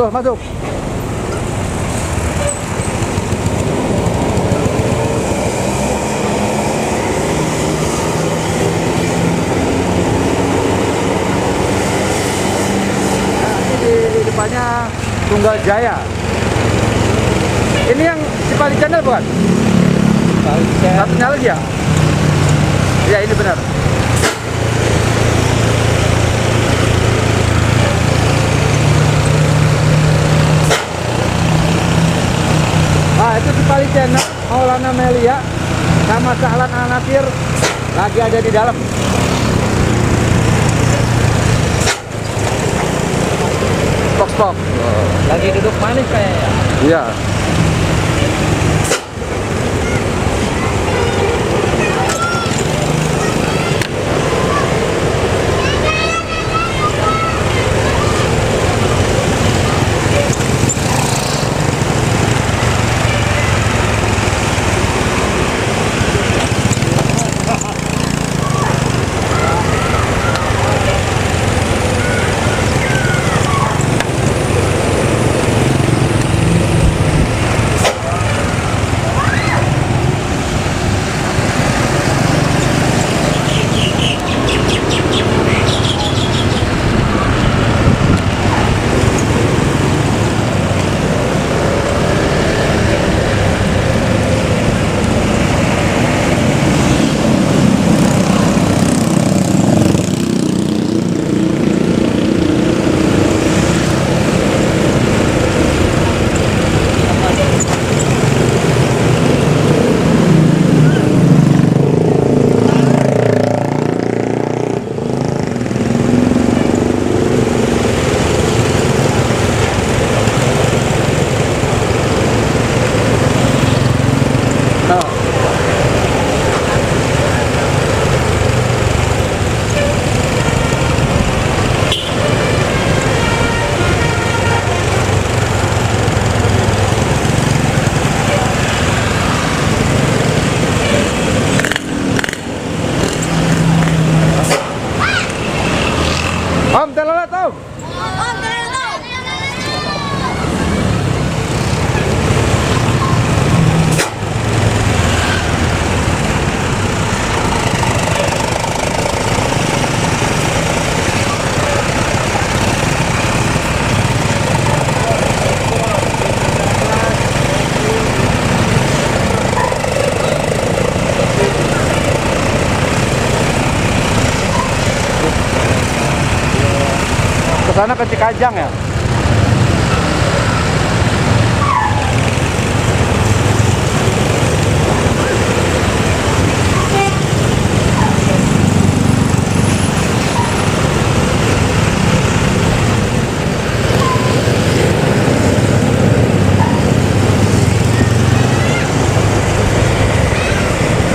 Tuh, masuk. Di depannya Tunggal Jaya. Ini yang Cipali Channel bukan? Satunya lagi ya? Ya, ini benar. Nah, itu Cipali Channel, Maulana Melia sama Sahlan Al-Nasir lagi ada di dalam. Box. Lagi duduk manis kayaknya. Iya. Om, telolet om. Kesana ke Cikajang ya?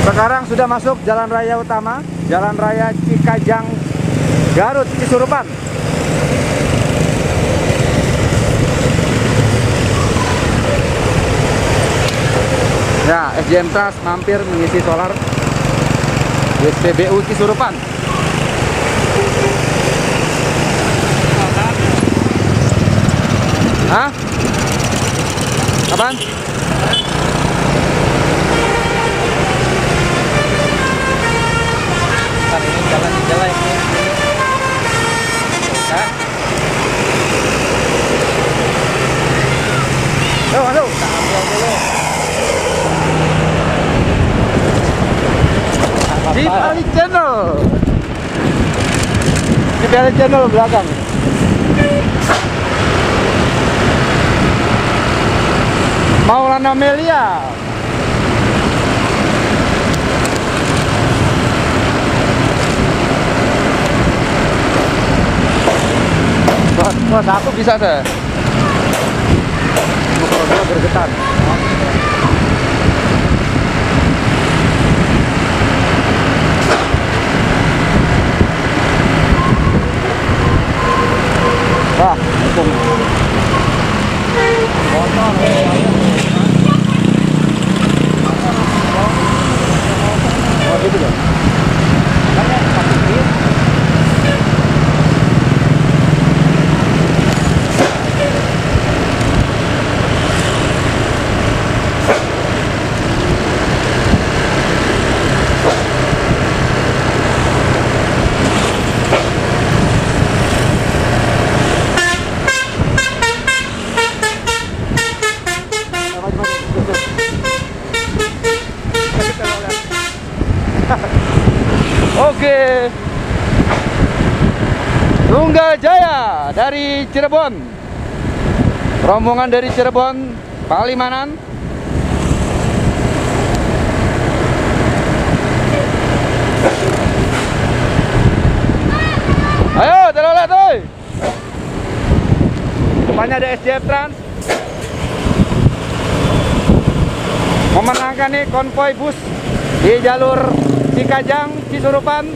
Sekarang sudah masuk jalan raya utama, jalan raya Cikajang, Garut, Cisurupan. Ya, SJM Trans mampir mengisi solar di SPBU Cisurupan. Hah? Apaan? Ntar ini jalan jelek nih. Hah? Ayo, ayo. Kita ambil dulu. Cipali Channel. Cipali Channel belakang. Maulana Melia. Wah, satu bisa deh. Motornya bergetar. Wah, untung. Oh, gitu ya. Oke. Tunggal Jaya dari Cirebon. Rombongan dari Cirebon, Palimanan. Ayo, telolet tuh. Depannya ada SDF Trans. Memenangkan nih konvoi bus di jalur Cikajang, Cisurupan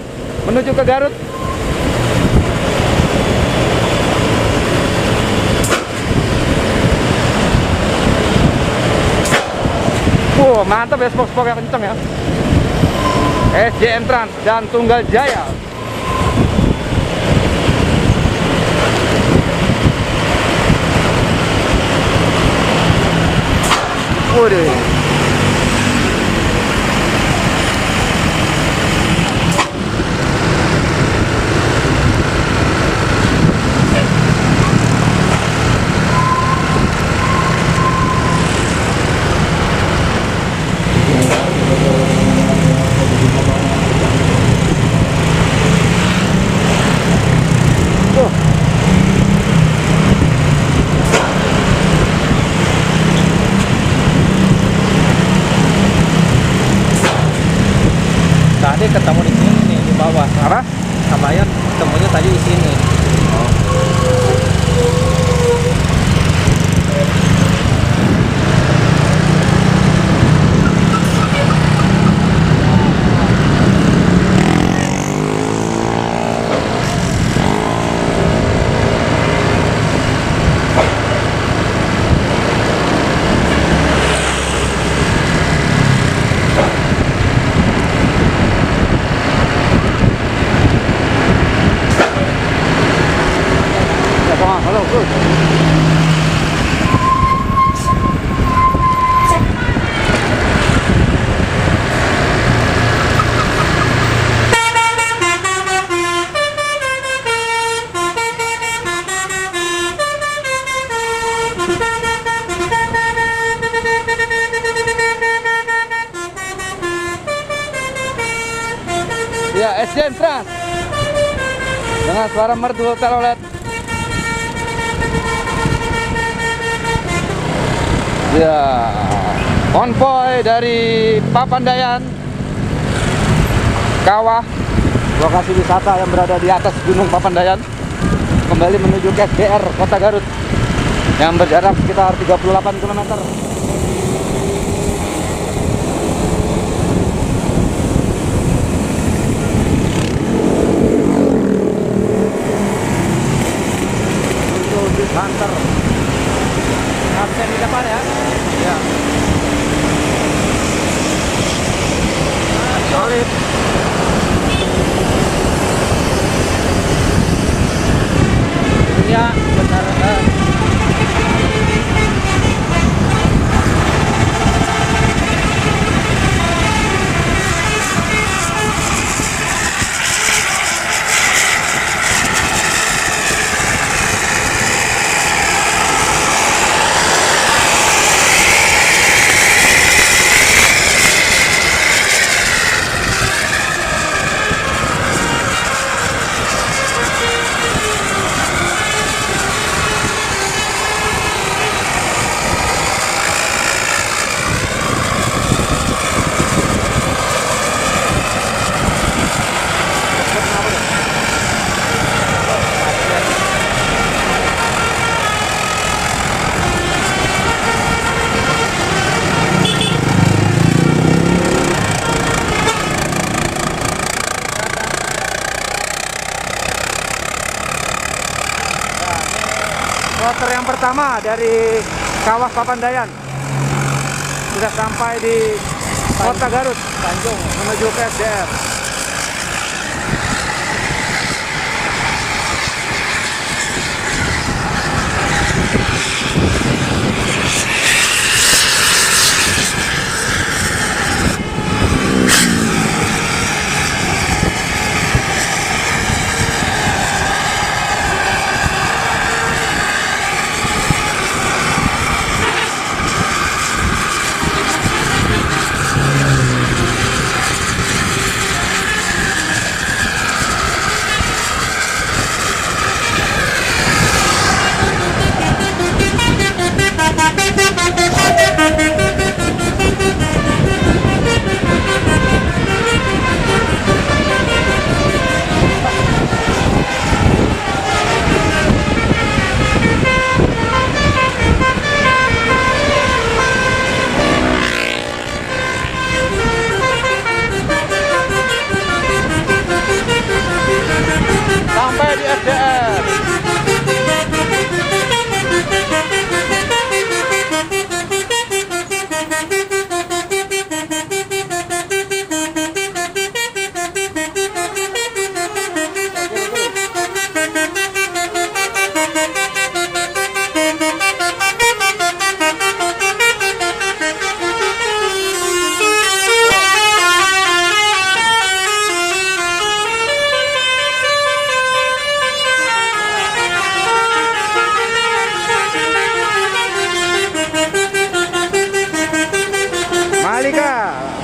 menuju ke Garut. Mantap ya, spok-spoknya kenceng ya. SJM Trans dan Tunggal Jaya. Waduh. Tadi ketemu di sini nih, di bawah. Apa? Kabayan ketemunya tadi di sini. Halo, Gus. Ya, SJM Trans dengan suara merdu telolet. Ya, konvoi dari Papandayan, Kawah, lokasi wisata yang berada di atas Gunung Papandayan, kembali menuju ke SDR Kota Garut yang berjarak sekitar 38 km. Untuk di Banter. Absen di depan ya? Ya. Solid. Ya, benar. Kloter yang pertama dari Kawah Papandayan sudah sampai di Kota Garut, Tanjung, menuju ke SDR.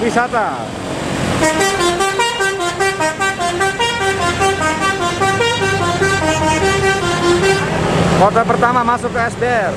wisata. Kota pertama masuk ke SDR.